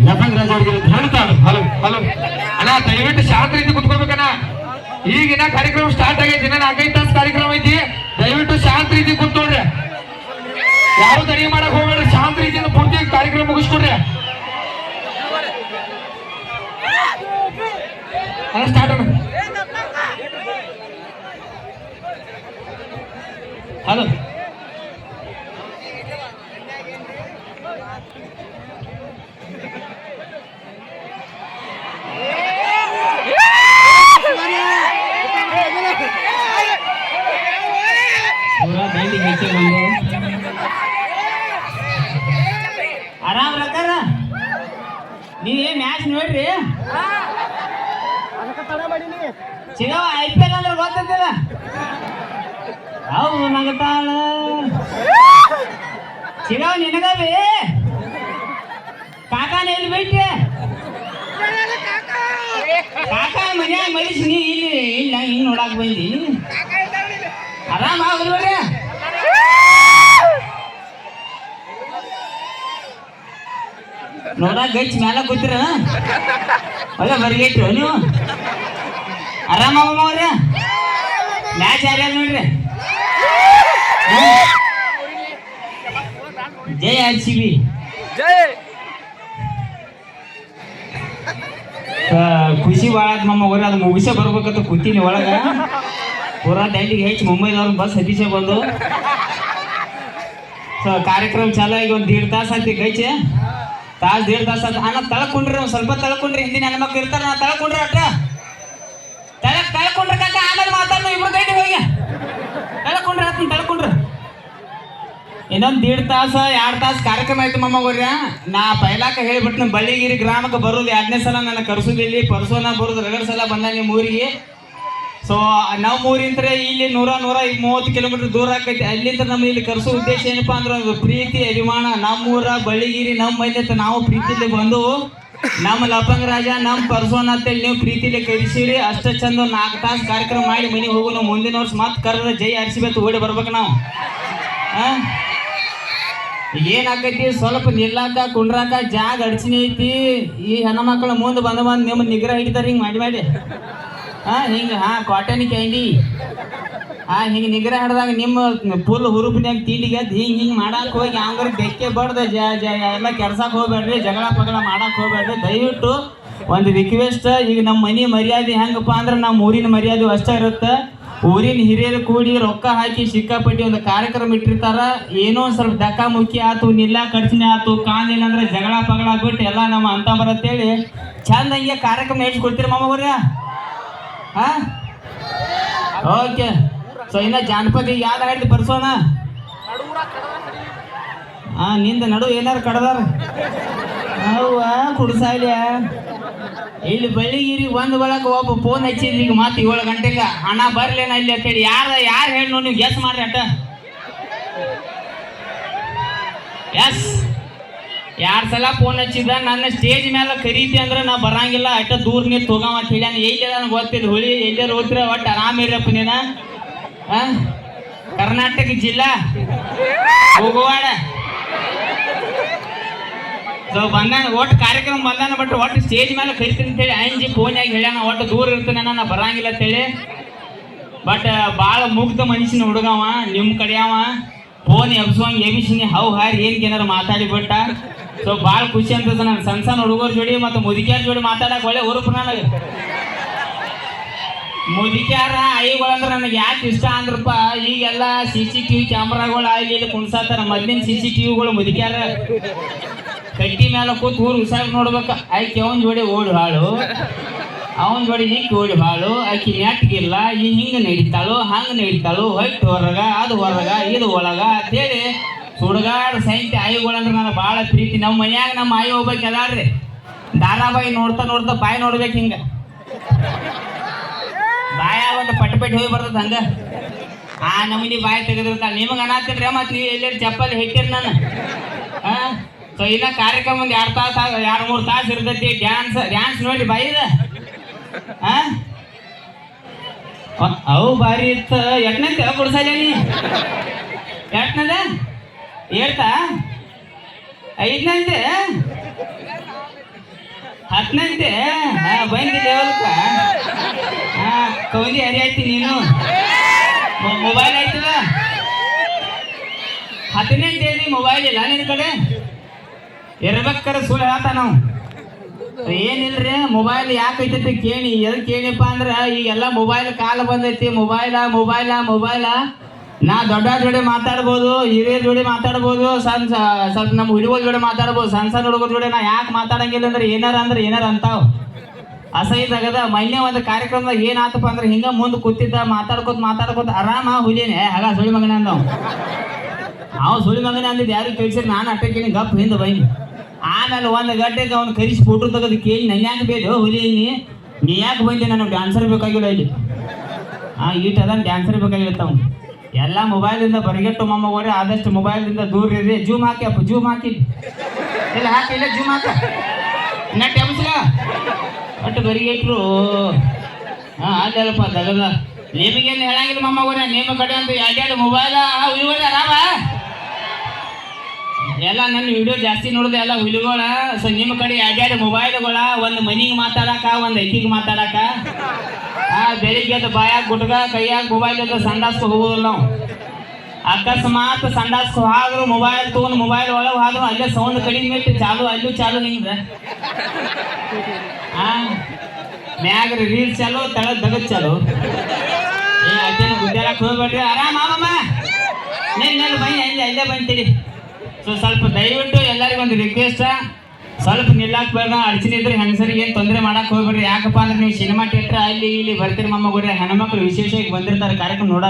ಲಫಂಗ್ ರಾಜ ಅವ್ರಿಗೆ ಹೇಳ್ತಾಳು. Hello hello ಅಣ್ಣ, ದಯವಿಟ್ಟು ಶಾಂತ ರೀತಿ ಕುತ್ಕೋಬೇಕಣ್ಣ. ಈಗಿನ ಕಾರ್ಯಕ್ರಮ ಸ್ಟಾರ್ಟ್ ಆಗೈತಿ, ಇನ್ನ 4-5 ತಾಸು ಕಾರ್ಯಕ್ರಮ ಐತಿ. ದಯವಿಟ್ಟು ಶಾಂತ ರೀತಿ ಕುತ್ಕೊಳ್ರಿ, ಯಾರು ತಡಿ ಮಾಡಕ್ ಹೋಗ್ಬೇಡ್ರಿ. ಶಾಂತ ರೀತಿಯಿಂದ ಪೂರ್ತಿ ಕಾರ್ಯಕ್ರಮ ಮುಗಿಸ್ಕೊಡ್ರಿ. ಸ್ಟಾರ್ಟ್ ಅಣ್ಣ. ಹಲೋ ಆರಾಮ್ ರಕಾರ ನೀವೇ ಮ್ಯಾಚ್ ನೋಡ್ರಿ. ಚಿಗವ IPL ಅಂದ್ರೆ ಗೊತ್ತಿಲ್ಲ. ಹೌದು ನಗತಾಳ ಚಿಗವ ನಿನಗವಿ ಕಾಕಾನ ಎಲ್ಲಿ ಬಿಟ್ಟೆ? ಕಾಕ ಮನ್ಯಾಗ ಮರಿಸಿ ನೀ ಇಲ್ಲಿ ಇಲ್ಲ ಹಿಂಗ್ ನೋಡಕ್ ಬಂದಿ. ಆರಾಮ್ ಆಗುದ್ರಿ. ನೋಡಕ್ ಗಚ್ಚ ಮ್ಯಾಲ ಕೂತಿರ ಒಳ್ಳೆ ಬರಿಗೈತ್ರಿ ನೀವು. ಆರಾಮಮ್ಮ ಅವ್ರ ಮ್ಯಾಚ್ ಯಾರ್ಯಾರು ನೋಡ್ರಿ. ಜೈ RCB. ಖುಷಿ ಭಾಳ ಆಯ್ತು ಮಮ್ಮ ಅವ್ರ. ಅದು ಮುಗಿಸೇ ಬರ್ಬೇಕಂತ ಕೂತೀನಿ ಒಳಗ. ಪೂರಾ ದಂಡಿಗೆ ಹೆಚ್ಚು ಮುಂಬೈದವ್ರ ಬಸ್ ಹತ್ತಿಸೇ ಬಂದು ಕಾರ್ಯಕ್ರಮ ಚಾಲು ಆಗಿ ಒಂದು 1.5 ತಾಸು ಆಯ್ತು. ಗೈಚೆ ತಾಸು 1.5 ತಾಸು ಆಯ್ತು. ಅಣ್ಣ ತಳ್ಕೊಂಡ್ರಿ, ಒಂದು ಸ್ವಲ್ಪ ತಳ್ಕೊಂಡ್ರಿ. ಹಿಂದಿನ ಹೆಣ್ಮಕ್ಳು ಇರ್ತಾರ, ನಾ ತಳ್ಕೊಂಡ್ರಿ ಅಟ್ಟ ತಳ್ಕೊಂಡ್ರೆ ಕಾಕ. ಆಮೇಲೆ ಮಾತಾಡೋ ಇಬ್ರು ಗೈಟಿ ಹೋಗಿ ತಳ್ಕೊಂಡ್ರಿ ಆತ ತಳ್ಕೊಂಡ್ರಿ. ಇನ್ನೊಂದು 1.5 ತಾಸು 2 ತಾಸು ಕಾರ್ಯಕ್ರಮ ಆಯ್ತು ಮಮ್ಮ ಅವ್ರ. ನಾ ಪೈಲಾಕ ಹೇಳಿಬಿಟ್ಟು ಬಳ್ಳಿಗಿರಿ ಗ್ರಾಮಕ್ಕೆ ಬರೋದು 2ನೇ ಸಲ ನನ್ನ ಕರ್ಸೋದಿಲ್ಲಿ. ಪರ್ಸೋನ ಬರೋದು 2 ಸಲ ಬಂದ ನಿಮ್ಮ ಊರಿಗೆ. ಸೊ ನಮ್ಮ ಊರಿಂತ್ರ ಇಲ್ಲಿ 100-130 ಕಿಲೋಮೀಟರ್ ದೂರ ಆಕೈತಿ. ಅಲ್ಲಿಂದ ನಮ್ಮ ಇಲ್ಲಿ ಕರ್ಸೋ ಉದ್ದೇಶ ಏನಪ್ಪಾ ಅಂದ್ರೆ ಒಂದು ಪ್ರೀತಿ ಅಭಿಮಾನ. ನಮ್ಮೂರ ಬಳ್ಳಿಗಿರಿ ನಮ್ಮ ಮನೆ ಅಂತ ನಾವು ಪ್ರೀತಿಲಿ ಬಂದು ನಮ್ಮ ಲಫಂಗ್ ರಾಜ ನಮ್ಮ ಪರ್ಸೋನ ಅಂತೇಳಿ ನೀವು ಪ್ರೀತಿಲಿ ಕರೆಸಿರಿ. ಅಷ್ಟ ಚಂದ 4 ತಾಸು ಕಾರ್ಯಕ್ರಮ ಮಾಡಿ ಮನೆಗೆ ಹೋಗು. ನಾವು ಮುಂದಿನ ವರ್ಷ ಮತ್ತೆ ಕರೆದ ಜೈ RCB ಅಂತ ಓಡಿ ಬರ್ಬೇಕು ನಾವು. ಏನಾಕೈತಿ ಸ್ವಲ್ಪ ನಿಲ್ಲಾಕ ಕುಂಡ್ರಾಕ ಜಾಗ ಅಡಚಣೆ ಐತಿ. ಈ ಹೆಣ್ಮಕ್ಳು ಮುಂದೆ ಬಂದು ನಿಮ್ಮ ನಿಗ್ರಹ ಹಿಡಿತಾರೆ ಹಿಂಗೆ ಮಾಡಿ ಹಿಂಗೆ ಕಾಟನ್ ಕ್ಯಾಂಡಿ ಹಿಂಗೆ ನಿಗ್ರಹ ಹಿಡ್ದಾಗ ನಿಮ್ಮ ಫುಲ್ ಹುರುಪಿನಾಗ ತಿಂಡಿಗೆ ಹಿಂಗೆ ಮಾಡಕ್ಕೆ ಹೋಗಿ ಹಂಗಾರೆ ಬೆಕ್ಕೆ ಬಡ್ದ ಎಲ್ಲ ಕೆಡ್ಸಕ್ಕೆ ಹೋಗ್ಬೇಡ್ರಿ. ಜಗಳ ಪಗಳ ಮಾಡಕ್ಕೆ ಹೋಗ್ಬೇಡ್ರಿ. ದಯವಿಟ್ಟು ಒಂದು ರಿಕ್ವೆಸ್ಟ್. ಈಗ ನಮ್ಮ ಮನೆ ಮರ್ಯಾದೆ ಹೆಂಗಪ್ಪ ಅಂದ್ರೆ ನಮ್ಮ ಊರಿನ ಮರ್ಯಾದೆ ಅಷ್ಟೇ ಇರುತ್ತೆ. ಊರಿನ ಹಿರಿಯರು ಕೂಡಿ ರೊಕ್ಕ ಹಾಕಿ ಸಿಕ್ಕಾಪಟ್ಟಿ ಒಂದು ಕಾರ್ಯಕ್ರಮ ಇಟ್ಟಿರ್ತಾರ. ಏನೋ ಒಂದು ಸ್ವಲ್ಪ ದಕ್ಕ ಮುಕ್ಕಿ ಆತು, ನಿಲ್ಲ ಕಡ್ಚಿನಿ ಆತು, ಕಾಣಿಲ್ಲ ಅಂದ್ರೆ ಜಗಳ ಪಗಳ ಬಿಟ್ಟು ಎಲ್ಲ ನಮ್ಮ ಅಂತ ಬರತ್ತೇಳಿ ಚಂದ ಹಿಂಗೆ ಕಾರ್ಯಕ್ರಮ ನಡೆಸ್ಕೊಡ್ತೀರಿ ಮಾಮ ಅವ್ರ. ಓಕೆ. ಸೊ ಇನ್ನ ಜಾನಪದ ಯಾವ್ದು ಹಾಡ್ತಿ ಬರ್ಸೋಣ. ನಿಂದ ನಡು ಏನಾರು ಕಡ್ದಾರ ಅವ್ವ ಕುಡ್ಸಾಲ್ಯ. ಇಲ್ಲಿ ಬಳ್ಳಿಗಿರಿ ಒಂದು ಒಳಗೆ ಒಬ್ಬ ಫೋನ್ ಹಚ್ಚಿದ್ರಿ ಈಗ ಮತ್ತೆ 7 ಗಂಟೆಗೆ. ಹಣ ಬರ್ಲೇನ ಇಲ್ಲಿ ಅಂತೇಳಿ ಯಾರು ಹೇಳಿ ನೋಡಿ ನೀವು ಗೆಸ್ ಮಾಡ್ರಿ ಅಟ್ಟ. ಎಸ್ 2 ಸಲ ಫೋನ್ ಹಚ್ಚಿದ. ನನ್ನ ಸ್ಟೇಜ್ ಮೇಲೆ ಕರೀತಿ ಅಂದ್ರೆ ನಾ ಬರಂಗಿಲ್ಲ, ಅಟ್ಟ ದೂರ ನಿಂತು ಹೋಗವ ಅಂತ ಹೇಳಿ. ಎಲ್ಲಿ ನನಗೆ ಗೊತ್ತಿಲ್ಲ. ಹುಳಿ ಎಲ್ಲರೂ ಹೋಗ್ತಿರ ಒಟ್ಟು ಆರಾಮಿರಪ್ಪ ನೀನ. ಕರ್ನಾಟಕ ಜಿಲ್ಲಾ ಹೋಗುವಾಡ. ಸೊ ಬಂದಾನ ಒಟ್ಟು ಕಾರ್ಯಕ್ರಮ ಬಂದಾನ. ಬಟ್ ಒಟ್ಟು ಸ್ಟೇಜ್ ಮೇಲೆ ಕರಿತೀನಿ ಅಂತೇಳಿ ಅಂಜಿ ಫೋನ್ಯಾಗ ಹೇಳ್ಯಾನ. ಒಟ್ಟು ದೂರ ಇರ್ತಾನೆ ನಾ ಬರಂಗಿಲ್ಲ ಅಂತೇಳಿ. ಬಟ್ ಭಾಳ ಮುಗ್ಧ ಮನುಷ್ಯನ ಹುಡುಗವ, ನಿಮ್ಮ ಕಡೆಯವ. ಫೋನ್ ಎಬ್ಸೋಂಗೆ ಎಬಿಸಿನಿ ಹೌ ಹಾರಿ ಏನಾರು ಮಾತಾಡಿಬಿಟ್ಟ. ಸೊ ಭಾಳ ಖುಷಿ ಅಂತದ. ನಾನು ಸಣ್ಣ ಹುಡುಗರ ಜೋಡಿ ಮತ್ತು ಮುದುಕಿಯಾರ ಜೋಡಿ ಮಾತಾಡಕ್ಕೆ ಒಳ್ಳೆ ಹುರುಪು ನನಗೆ. ಮುದುಕಿಯಾರ ಐಗಳಂದ್ರೆ ನನಗೆ ಯಾಕೆ ಇಷ್ಟ ಅಂದ್ರಪ್ಪ, ಈಗೆಲ್ಲ CCTV ಕ್ಯಾಮ್ರಾಗಳು ಇಲ್ಲಿ ಕುಣ್ಸಾತಾರ. ಮೊದ್ಲಿನ CCTVಗಳು ಮುದುಕಿಯಾರ ಕಟ್ಟಿ ಮೇಲೆ ಕೂತ್ ಊರು ಉಸಾಗಿ ನೋಡ್ಬೇಕು. ಆಯ್ಕೆ ಅವನ ಜೋಡಿ ಓಡಿ ಹಾಳು, ಅವನ ಜೋಡಿ ಹಿಂಗೆ ಓಡಿ ಹಾಳು. ಆಕಿ ನೆಟ್ಗಿಲ್ಲ, ಹಿಂಗೆ ನಡೀತಾಳು ಹಂಗೆ ನಡೀತಾಳು, ಹೊಟ್ಟು ಹೊರಗ ಅದು ಹೊರಗ ಇದು ಒಳಗ ಅಂತೇಳಿ ಸುಡುಗಾಡು ಸೈಂತಿ ಆಯಿಗಳಂದ್ರೆ ನನಗೆ ಭಾಳ ಪ್ರೀತಿ. ನಮ್ಮ ಮನ್ಯಾಗ ನಮ್ಮ ಆಯಿ ಹೋಗ್ಬೇಕು ಎಲ್ಲಾಡ್ರಿ ಧಾರಾವಾಹಿ ನೋಡ್ತಾ ನೋಡ್ತಾ ಬಾಯಿ ನೋಡ್ಬೇಕು. ಹಿಂಗೆ ಬಾಯ ಒಂದು ಪಟ್ಟಿ ಹೋಗಿ ಬರ್ತದ ಹಂಗ ನಮ್ಮನಿ ಬಾಯಿ ತೆಗೆದಿರ್ತಾಳೆ. ನಿಮಗೆ ಅನ್ನತ್ತಿಲ್ರಿ ಮತ್ತೆ ನೀವು ಎಲ್ಲರೂ ಚಪ್ಪಲಿ ಹೆಚ್ಚಿರಿ ನಾನು. ಸೊ ಇನ್ನ ಕಾರ್ಯಕ್ರಮ ಒಂದು 2 ತಾಸು 2-3 ತಾಸು ಇರ್ತೈತಿ. ಡ್ಯಾನ್ಸ್ ನೋಡಿ ಬಾಯಿದ ಅವು ಭಾರಿ ಇತ್ತು. ಎಟ್ನಂತೆ ಕೊಡ್ಸಲ್ಲ ನೀ ಎಟ್ನದ ಹೇಳ್ತಾ 5ನಂತೆ ಹತ್ತನಂತೆ ಬಂದಿ ಲೆವೆಲ್ಕ ಕವಲಿ ಹರಿಯಾಯ್ತಿ ನೀನು ಮೊಬೈಲ್ ಆಯ್ತದ 18 ಮೊಬೈಲ್ ಇಲ್ಲ ನಿನ್ನ ಕಡೆ ಇರ್ಬೇಕಾರೆ ಸುಳ್ಳು ಹೇಳ್ತಾ ನಾವು ಏನಿಲ್ರಿ ಮೊಬೈಲ್ ಯಾಕೈತೈತಿ ಕೇಳಿ ಎದಕ್ಕೆ ಕೇಳಿಪ್ಪ ಅಂದ್ರೆ ಈಗೆಲ್ಲ ಮೊಬೈಲ್ ಕಾಲ ಬಂದೈತಿ ಮೊಬೈಲ ನಾ ದೊಡ್ಡ ಜೋಡಿ ಮಾತಾಡ್ಬೋದು ಹಿರಿಯರ ಜೋಡಿ ಮಾತಾಡ್ಬೋದು ಸ್ವಲ್ಪ ನಮ್ಮ ಹುಡುಗರ ಜೋಡಿ ಮಾತಾಡ್ಬೋದು ಸಣ್ಣ ಹುಡುಗರ ಜೋಡಿ ನಾ ಯಾಕೆ ಮಾತಾಡಂಗಿಲ್ಲ ಅಂದ್ರೆ ಏನಾರ ಅಂತಾವ್ ಅಸಹ್ಯದಾಗದ ಮೊನ್ನೆ ಒಂದು ಕಾರ್ಯಕ್ರಮದಾಗ ಏನಾತಪ್ಪ ಅಂದ್ರೆ ಹಿಂಗ ಮುಂದೆ ಕೂತಿದ್ದ ಮಾತಾಡ್ಕೋತ ಆರಾಮ ಹುಲಿನೇ ಆಗ ಸುಳಿ ಮಗನ ಅಂದವ್ ಅವ್ ಸುಳಿ ಮಗನ ಅಂದಿದ್ದು ಯಾರು ಕೇಳಿಸಿರಿ ನಾನು ಅಟ್ಟ ಕೇಳಿ ಗಪ್ ಹಿಂದೆ ಬೈನಿ ಆಮೇಲೆ ಒಂದು ಗಂಟೆಗೆ ಅವ್ನು ಕರಿಸಿ ಫೋಟೋ ತೆಗೆದು ಕೇಳಿ ನನ್ನ ಯಾಕೆ ಬೇಕು ಹುಲಿ ನೀ ಯಾಕೆ ಬಂದೆ ನನಗೆ ಡ್ಯಾನ್ಸರ್ ಬೇಕಾಗಿಲ್ಲ ಇಲ್ಲಿ ಈಟ್ ಅದ ಡ್ಯಾನ್ಸರ್ ಬೇಕಾಗಿರುತ್ತೆ ಅವ್ನು ಎಲ್ಲ ಮೊಬೈಲಿಂದ ಬರಿಗೆಟ್ಟು ಮೊಮ್ಮಗೋರೆ ಆದಷ್ಟು ಮೊಬೈಲಿಂದ ದೂರ ಇರ್ರಿ ಜೂಮ್ ಹಾಕಿ ಇಲ್ಲ ಹಾಕಿಲ್ಲ ಜೂಮ್ ಹಾಕ ನೆಟ್ ಎಬ್ಸ್ಲ ಒಟ್ಟು ಬರಿಗೆಟ್ರು ಅಲ್ಲಪ್ಪ ತಗದ ನಿಮಗೇನು ಹೇಳಂಗಿಲ್ಲ ಮೊಮ್ಮಗೋರೆ ನಿಮ್ಮ ಕಡೆ ಅಂತ ಎರಡು ಮೊಬೈಲ ಹುಲಿಗೋರೆ ಆರಾಮ ಎಲ್ಲ ನನ್ನ ವಿಡಿಯೋ ಜಾಸ್ತಿ ನೋಡಿದೆ ಎಲ್ಲ ಹುಲಿಗೋಳ ಸೊ ನಿಮ್ಮ ಕಡೆ ಎರಡು ಮೊಬೈಲ್ಗಳ ಒಂದು ಮನಿಗೆ ಮಾತಾಡಕ ಒಂದು ಐಕಿಗೆ ಮಾತಾಡಕ ಬೆಳಿಗ್ಗೆ ಅದು ಬಾಯಾಗ ಗುಟ್ಗ ಕೈಯಾಗ ಮೊಬೈಲ್ ಇದ್ರೆ ಸಂಡಾಸ್ಕೊ ಹೋಗೋದಿಲ್ಲ ನಾವು ಅಕಸ್ಮಾತ್ ಸಂಡಾಸ್ಕೊ ಹೋದ್ರು ಮೊಬೈಲ್ ತೊಗೊಂಡು ಮೊಬೈಲ್ ಒಳಗೆ ಹೋದ್ರು ಅಲ್ಲೇ ಸೌಂಡ್ ಕಡಿಮೆ ಇಟ್ಟು ಚಾಲು ಹಿಂಗೆ ಮ್ಯಾಗ ರೀಲ್ಸ್ ಚಾಲು ತಳಗ್ ದಗದ್ ಚಾಲು ಅದೇನು ಗುದ್ದಾಡಕ್ಕೆ ಹೋಗ್ಬೇಡ್ರಿ ಆರಾಮ ಮಾಮಮ್ಮ ನೆಲ್ಲ ಬನ್ನಿ ಅಲ್ಲೇ ಬಂತೀರಿ ಸೊ ಸ್ವಲ್ಪ ದಯವಿಟ್ಟು ಎಲ್ಲರಿಗೊಂದು ರಿಕ್ವೆಸ್ಟ್ ಸ್ವಲ್ಪ ನಿಲ್ಲಾಕ್ ಬೇಡ ಅಡಚಣೆ ಇದ್ರೆ ಹೆಂಗಸರಿಗೆ ಏನು ತೊಂದರೆ ಮಾಡಕ್ ಹೋಗ್ಬೇಡ್ರಿ ಯಾಕಪ್ಪ ಅಂದ್ರೆ ನೀವು ಸಿನಿಮಾ ಥಿಯೇಟರ್ ಅಲ್ಲಿ ಇಲ್ಲಿ ಬರ್ತೀರಿ ಮೊಮ್ಮಗೋರೆ ಹೆಣ್ಮಕ್ಳು ವಿಶೇಷವಾಗಿ ಬಂದಿರ್ತಾರೆ ಕಾರ್ಯಕ್ರಮ ನೋಡ